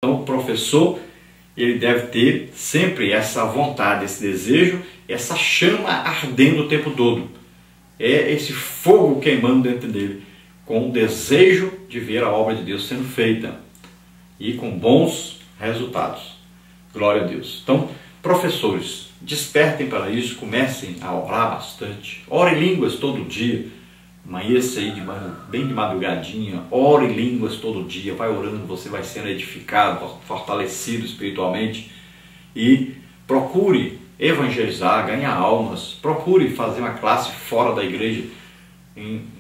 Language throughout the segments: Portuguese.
Então o professor, ele deve ter sempre essa vontade, esse desejo, essa chama ardendo o tempo todo. É esse fogo queimando dentro dele, com o desejo de ver a obra de Deus sendo feita e com bons resultados. Glória a Deus. Então, professores, despertem para isso, comecem a orar bastante, ore línguas todo dia, amanheça aí bem de madrugadinha, ore línguas todo dia, vai orando, você vai sendo edificado, fortalecido espiritualmente e procure evangelizar, ganhar almas, procure fazer uma classe fora da igreja,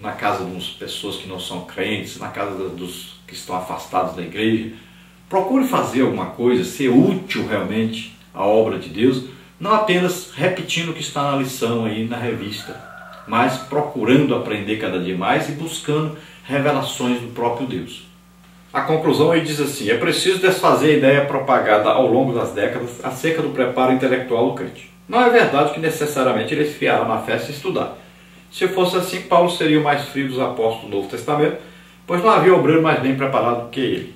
na casa de umas pessoas que não são crentes, na casa dos que estão afastados da igreja. Procure fazer alguma coisa, ser útil realmente à obra de Deus, não apenas repetindo o que está na lição aí na revista, mas procurando aprender cada dia mais e buscando revelações do próprio Deus. A conclusão aí diz assim: é preciso desfazer a ideia propagada ao longo das décadas acerca do preparo intelectual do crente. Não é verdade que necessariamente ele esfriará na fé se estudar. Se fosse assim, Paulo seria o mais frio dos apóstolos do Novo Testamento, pois não havia obreiro mais bem preparado que ele.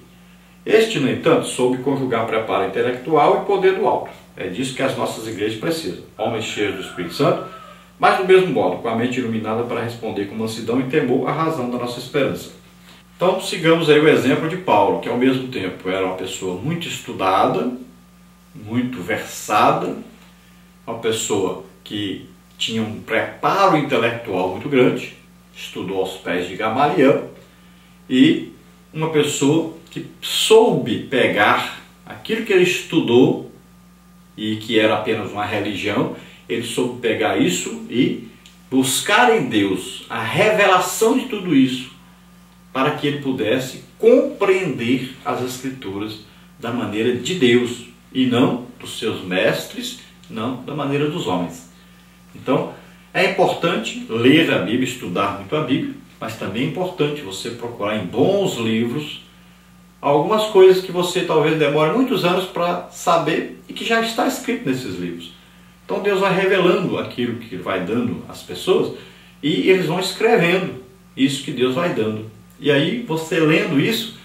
Este, no entanto, soube conjugar preparo intelectual e poder do alto. É disso que as nossas igrejas precisam. Homens cheios do Espírito Santo, mas do mesmo modo, com a mente iluminada para responder com mansidão e temor à razão da nossa esperança. Então, sigamos aí o exemplo de Paulo, que ao mesmo tempo era uma pessoa muito estudada, muito versada, uma pessoa que tinha um preparo intelectual muito grande, estudou aos pés de Gamaliel, e uma pessoa que soube pegar aquilo que ele estudou e que era apenas uma religião, ele soube pegar isso e buscar em Deus a revelação de tudo isso para que ele pudesse compreender as Escrituras da maneira de Deus e não dos seus mestres, não da maneira dos homens. Então, é importante ler a Bíblia, estudar muito a Bíblia, mas também é importante você procurar em bons livros algumas coisas que você talvez demore muitos anos para saber e que já está escrito nesses livros. Então Deus vai revelando aquilo que vai dando às pessoas e eles vão escrevendo isso que Deus vai dando. E aí você lendo isso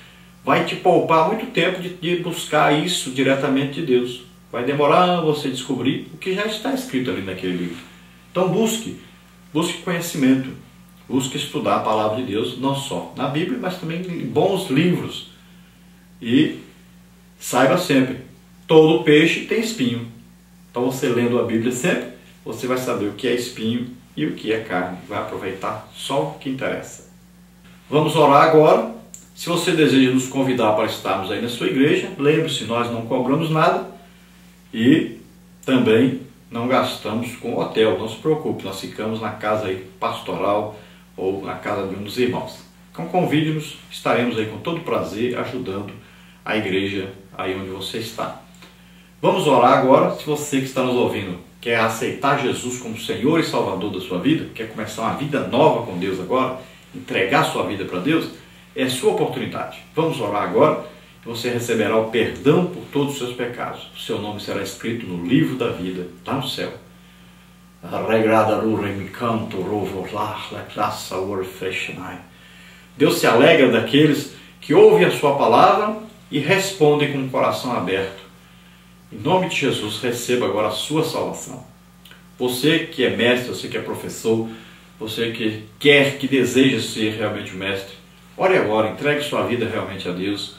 vai te poupar muito tempo de buscar isso diretamente de Deus. Vai demorar você descobrir o que já está escrito ali naquele livro. Então busque conhecimento, busque estudar a palavra de Deus, não só na Bíblia, mas também em bons livros. E saiba sempre, todo peixe tem espinho. Então você lendo a Bíblia sempre, você vai saber o que é espinho e o que é carne. Vai aproveitar só o que interessa. Vamos orar agora. Se você deseja nos convidar para estarmos aí na sua igreja, lembre-se, nós não cobramos nada e também não gastamos com hotel, não se preocupe, nós ficamos na casa aí pastoral ou na casa de um dos irmãos. Então convide-nos, estaremos aí com todo prazer ajudando a igreja aí onde você está. Vamos orar agora. Se você que está nos ouvindo quer aceitar Jesus como Senhor e Salvador da sua vida, quer começar uma vida nova com Deus agora, entregar sua vida para Deus, é a sua oportunidade. Vamos orar agora. Você receberá o perdão por todos os seus pecados. O seu nome será escrito no livro da vida, lá no céu. Deus se alegra daqueles que ouvem a sua palavra e respondem com o coração aberto. Em nome de Jesus, receba agora a sua salvação. Você que é mestre, você que é professor, você que quer, que deseja ser realmente o mestre, ore agora, entregue sua vida realmente a Deus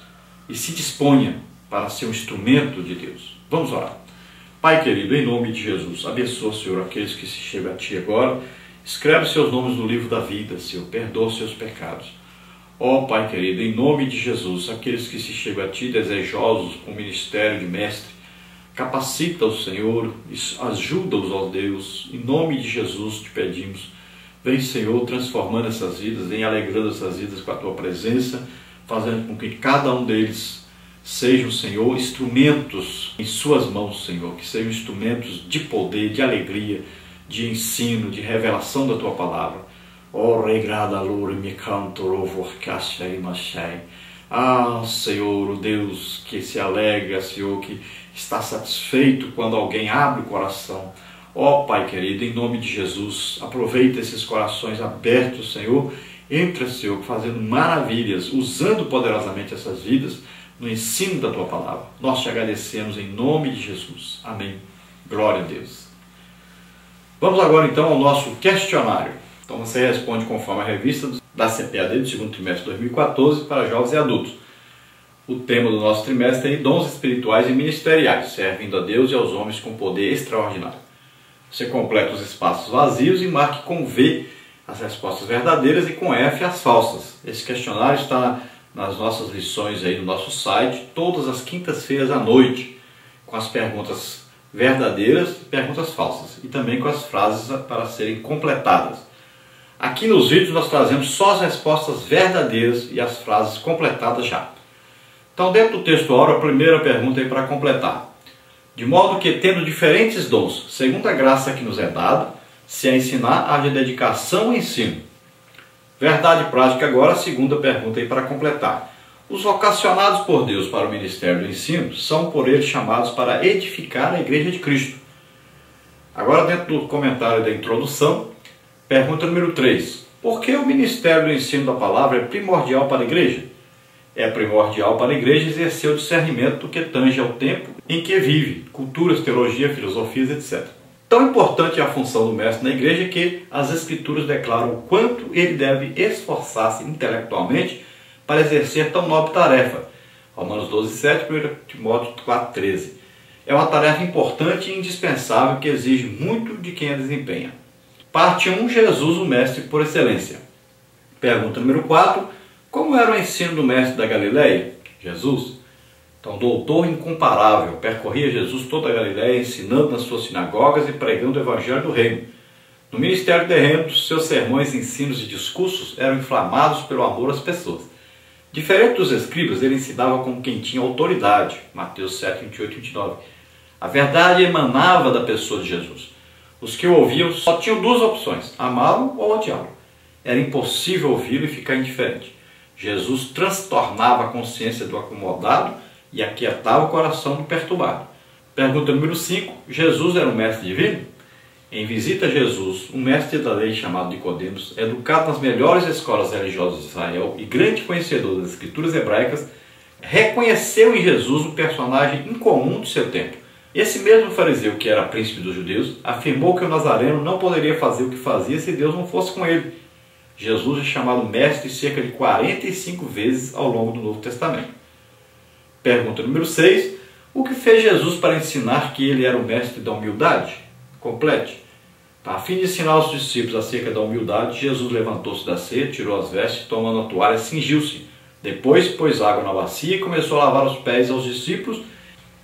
e se disponha para ser um instrumento de Deus. Vamos orar. Pai querido, em nome de Jesus, abençoa, Senhor, aqueles que se chegam a Ti agora. Escreve seus nomes no livro da vida, Senhor. Perdoa os seus pecados. Ó Pai querido, em nome de Jesus, aqueles que se chegam a Ti desejosos com o ministério de mestre, capacita-os, Senhor, ajuda-os, ó Deus. Em nome de Jesus te pedimos. Vem, Senhor, transformando essas vidas, vem alegrando essas vidas com a Tua presença, fazendo com que cada um deles sejam, Senhor, instrumentos em Suas mãos, Senhor, que sejam instrumentos de poder, de alegria, de ensino, de revelação da Tua palavra. Ah, Senhor, o Deus que se alegra, Senhor, que está satisfeito quando alguém abre o coração. Ó Pai querido, em nome de Jesus, aproveita esses corações abertos, Senhor. Entra, Senhor, fazendo maravilhas, usando poderosamente essas vidas, no ensino da Tua palavra. Nós te agradecemos em nome de Jesus. Amém. Glória a Deus. Vamos agora então ao nosso questionário. Então você responde conforme a revista da CPAD do segundo trimestre de 2014 para jovens e adultos. O tema do nosso trimestre é dons espirituais e ministeriais, servindo a Deus e aos homens com poder extraordinário. Você completa os espaços vazios e marque com V as respostas verdadeiras e com F as falsas. Esse questionário está nas nossas lições aí no nosso site, todas as quintas-feiras à noite, com as perguntas verdadeiras e perguntas falsas, e também com as frases para serem completadas. Aqui nos vídeos nós trazemos só as respostas verdadeiras e as frases completadas já. Então, dentro do texto áureo, a primeira pergunta é para completar. De modo que, tendo diferentes dons, segundo a graça que nos é dada, se a ensinar, haja dedicação ao ensino. Verdade prática agora, a segunda pergunta aí para completar. Os vocacionados por Deus para o ministério do ensino são por ele chamados para edificar a Igreja de Cristo. Agora, dentro do comentário da introdução, pergunta número 3. Por que o ministério do ensino da palavra é primordial para a Igreja? É primordial para a Igreja exercer o discernimento do que tange ao tempo em que vive, culturas, teologia, filosofias, etc. Tão importante é a função do mestre na Igreja que as Escrituras declaram o quanto ele deve esforçar-se intelectualmente para exercer tão nobre tarefa. Romanos 12:7, 1 Timóteo 4:13. É uma tarefa importante e indispensável que exige muito de quem a desempenha. Parte 1. Jesus, o mestre por excelência. Pergunta número 4. Como era o ensino do mestre da Galileia? Jesus. Então, doutor incomparável, percorria Jesus toda a Galileia, ensinando nas suas sinagogas e pregando o evangelho do reino. No ministério terreno, seus sermões, ensinos e discursos eram inflamados pelo amor às pessoas. Diferente dos escribas, ele ensinava como quem tinha autoridade. Mateus 7, 28 e 29. A verdade emanava da pessoa de Jesus. Os que o ouviam só tinham duas opções, amá-lo ou odiá-lo. Era impossível ouvi-lo e ficar indiferente. Jesus transtornava a consciência do acomodado e aquietava o coração do perturbado. Pergunta número 5. Jesus era um mestre divino? Em visita a Jesus, um mestre da lei chamado Nicodemos, educado nas melhores escolas religiosas de Israel e grande conhecedor das escrituras hebraicas, reconheceu em Jesus um personagem incomum do seu tempo. Esse mesmo fariseu, que era príncipe dos judeus, afirmou que o nazareno não poderia fazer o que fazia se Deus não fosse com ele. Jesus é chamado mestre cerca de 45 vezes ao longo do Novo Testamento. Pergunta número 6. O que fez Jesus para ensinar que ele era o mestre da humildade? Complete. A fim de ensinar os discípulos acerca da humildade, Jesus levantou-se da ceia, tirou as vestes, tomando a toalha, cingiu-se. Depois pôs água na bacia e começou a lavar os pés aos discípulos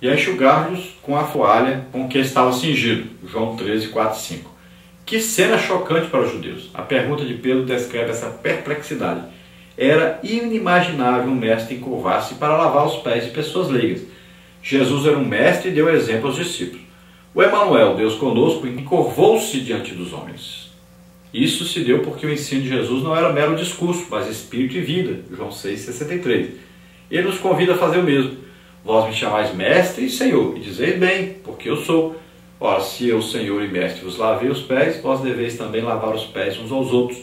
e a enxugar-los com a toalha com que estava cingido. João 13, 4 e 5. Que cena chocante para os judeus. A pergunta de Pedro descreve essa perplexidade. Era inimaginável um mestre encurvar-se para lavar os pés de pessoas leigas. Jesus era um mestre e deu exemplo aos discípulos. O Emanuel, Deus conosco, encurvou-se diante dos homens. Isso se deu porque o ensino de Jesus não era mero discurso, mas espírito e vida. João 6,63. Ele nos convida a fazer o mesmo. Vós me chamais mestre e senhor, e dizeis bem, porque eu sou. Ora, se eu, Senhor e Mestre, vos lavei os pés, vós deveis também lavar os pés uns aos outros,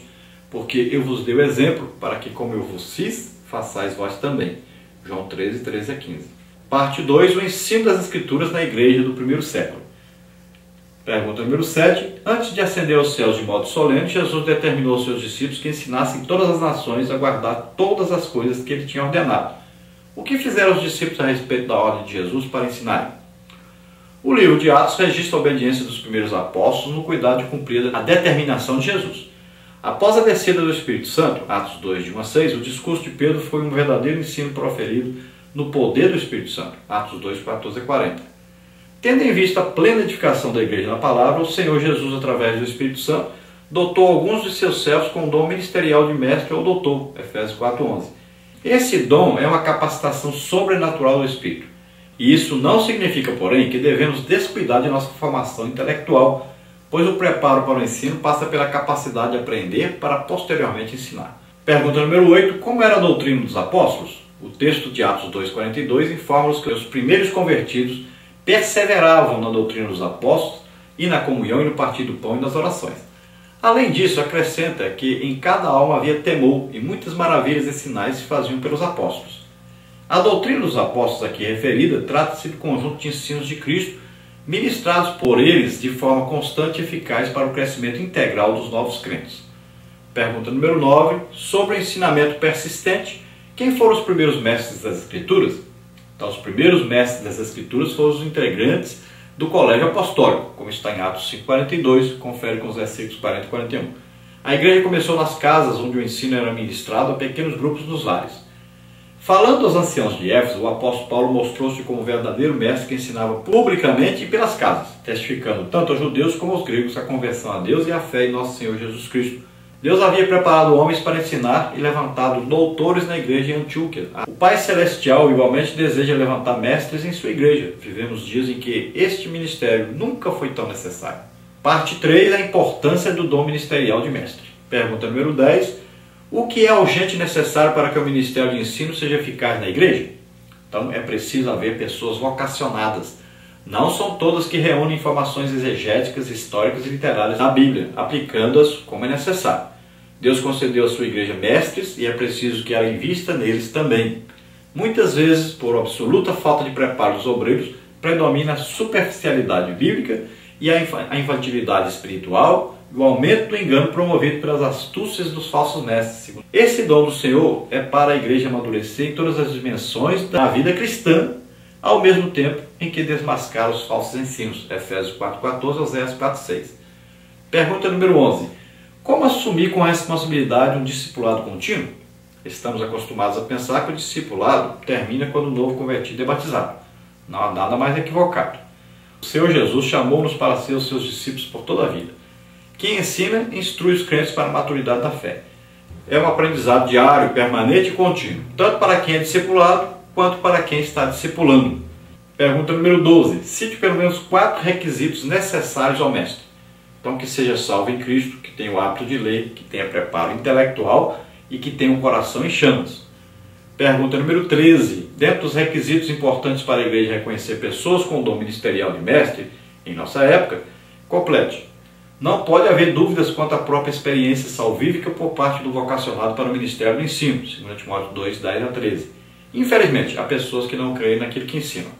porque eu vos dei o exemplo, para que, como eu vos fiz, façais vós também. João 13, 13 a 15. Parte 2. O ensino das Escrituras na Igreja do primeiro século. Pergunta número 7. Antes de ascender aos céus de modo solene, Jesus determinou aos seus discípulos que ensinassem todas as nações a guardar todas as coisas que ele tinha ordenado. O que fizeram os discípulos a respeito da ordem de Jesus para ensinarem? O livro de Atos registra a obediência dos primeiros apóstolos no cuidado de cumprir a determinação de Jesus. Após a descida do Espírito Santo, Atos 2, de 1 a 6, o discurso de Pedro foi um verdadeiro ensino proferido no poder do Espírito Santo, Atos 2, 14 a 40. Tendo em vista a plena edificação da igreja na palavra, o Senhor Jesus, através do Espírito Santo, dotou alguns de seus servos com o dom ministerial de mestre ou doutor, Efésios 4, 11. Esse dom é uma capacitação sobrenatural do Espírito. E isso não significa, porém, que devemos descuidar de nossa formação intelectual, pois o preparo para o ensino passa pela capacidade de aprender para posteriormente ensinar. Pergunta número 8. Como era a doutrina dos apóstolos? O texto de Atos 2,42 informa-nos que os primeiros convertidos perseveravam na doutrina dos apóstolos e na comunhão e no partir do pão e nas orações. Além disso, acrescenta que em cada alma havia temor e muitas maravilhas e sinais se faziam pelos apóstolos. A doutrina dos apóstolos aqui referida trata-se do conjunto de ensinos de Cristo ministrados por eles de forma constante e eficaz para o crescimento integral dos novos crentes. Pergunta número 9, sobre o ensinamento persistente, quem foram os primeiros mestres das Escrituras? Então, os primeiros mestres das Escrituras foram os integrantes do colégio apostólico, como está em Atos 5,42, confere com os versículos 40 e 41. A igreja começou nas casas onde o ensino era ministrado a pequenos grupos nos lares. Falando aos anciãos de Éfeso, o apóstolo Paulo mostrou-se como verdadeiro mestre que ensinava publicamente e pelas casas, testificando tanto aos judeus como aos gregos a conversão a Deus e a fé em nosso Senhor Jesus Cristo. Deus havia preparado homens para ensinar e levantado doutores na igreja em Antioquia. O Pai Celestial igualmente deseja levantar mestres em sua igreja. Vivemos dias em que este ministério nunca foi tão necessário. Parte 3, a importância do dom ministerial de mestre. Pergunta número 10. O que é urgente e necessário para que o ministério de ensino seja eficaz na igreja? Então é preciso haver pessoas vocacionadas. Não são todas que reúnem informações exegéticas, históricas e literárias da Bíblia, aplicando-as como é necessário. Deus concedeu à sua igreja mestres e é preciso que ela invista neles também. Muitas vezes, por absoluta falta de preparo dos obreiros, predomina a superficialidade bíblica e a infantilidade espiritual, o aumento do engano promovido pelas astúcias dos falsos mestres. Esse dom do Senhor é para a igreja amadurecer em todas as dimensões da vida cristã, ao mesmo tempo em que desmascara os falsos ensinos. Efésios 4,14 aos 4,6. Pergunta número 11. Como assumir com a responsabilidade um discipulado contínuo? Estamos acostumados a pensar que o discipulado termina quando o novo convertido é batizado. Não há nada mais equivocado. O Senhor Jesus chamou-nos para ser os seus discípulos por toda a vida. Quem ensina, instrui os crentes para a maturidade da fé. É um aprendizado diário, permanente e contínuo, tanto para quem é discipulado, quanto para quem está discipulando. Pergunta número 12. Cite pelo menos 4 requisitos necessários ao mestre. Então, que seja salvo em Cristo, que tenha o hábito de ler, que tenha preparo intelectual e que tenha um coração em chamas. Pergunta número 13. Dentro dos requisitos importantes para a igreja reconhecer pessoas com o dom ministerial de mestre, em nossa época, complete. Não pode haver dúvidas quanto à própria experiência salvífica por parte do vocacionado para o ministério do ensino, 2 Timóteo 2, 10 a 13. Infelizmente, há pessoas que não creem naquilo que ensinam.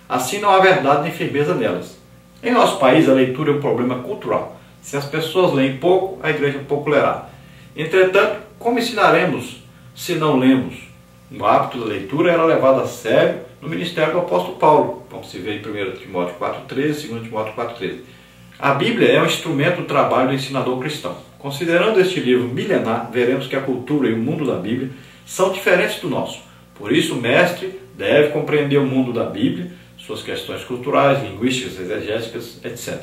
Assim não há verdade nem firmeza nelas. Em nosso país, a leitura é um problema cultural. Se as pessoas leem pouco, a igreja pouco lerá. Entretanto, como ensinaremos se não lemos? O hábito da leitura era levado a sério no ministério do apóstolo Paulo, como se vê em 1 Timóteo 4,13 e 2 Timóteo 4,13. A Bíblia é um instrumento do trabalho do ensinador cristão. Considerando este livro milenar, veremos que a cultura e o mundo da Bíblia são diferentes do nosso. Por isso, o mestre deve compreender o mundo da Bíblia, suas questões culturais, linguísticas, exegéticas, etc.,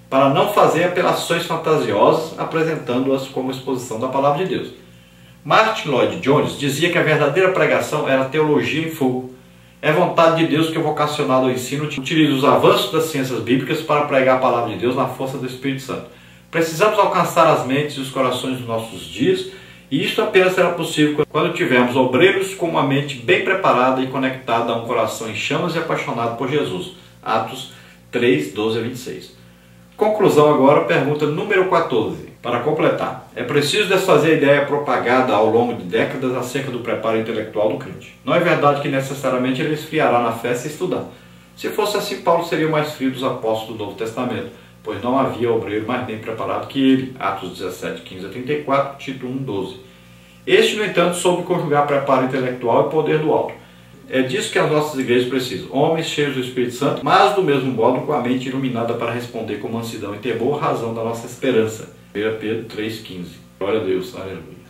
para não fazer apelações fantasiosas, apresentando-as como exposição da palavra de Deus. Martin Lloyd Jones dizia que a verdadeira pregação era teologia em fogo. É vontade de Deus que o vocacionado ao ensino utilize os avanços das ciências bíblicas para pregar a palavra de Deus na força do Espírito Santo. Precisamos alcançar as mentes e os corações dos nossos dias, e isso apenas será possível quando tivermos obreiros com uma mente bem preparada e conectada a um coração em chamas e apaixonado por Jesus. Atos 3, 12 a 26. Conclusão agora, pergunta número 14. Para completar, é preciso desfazer a ideia propagada ao longo de décadas acerca do preparo intelectual do crente. Não é verdade que necessariamente ele esfriará na fé se estudar. Se fosse assim, Paulo seria o mais frio dos apóstolos do Novo Testamento, pois não havia obreiro mais bem preparado que ele. Atos 17, 15 a 34, Tito 1, 12. Este, no entanto, soube conjugar preparo intelectual e poder do alto. É disso que as nossas igrejas precisam. Homens cheios do Espírito Santo, mas do mesmo modo com a mente iluminada para responder com mansidão e temor, razão da nossa esperança. 1 Pedro 3,15. Glória a Deus. Aleluia.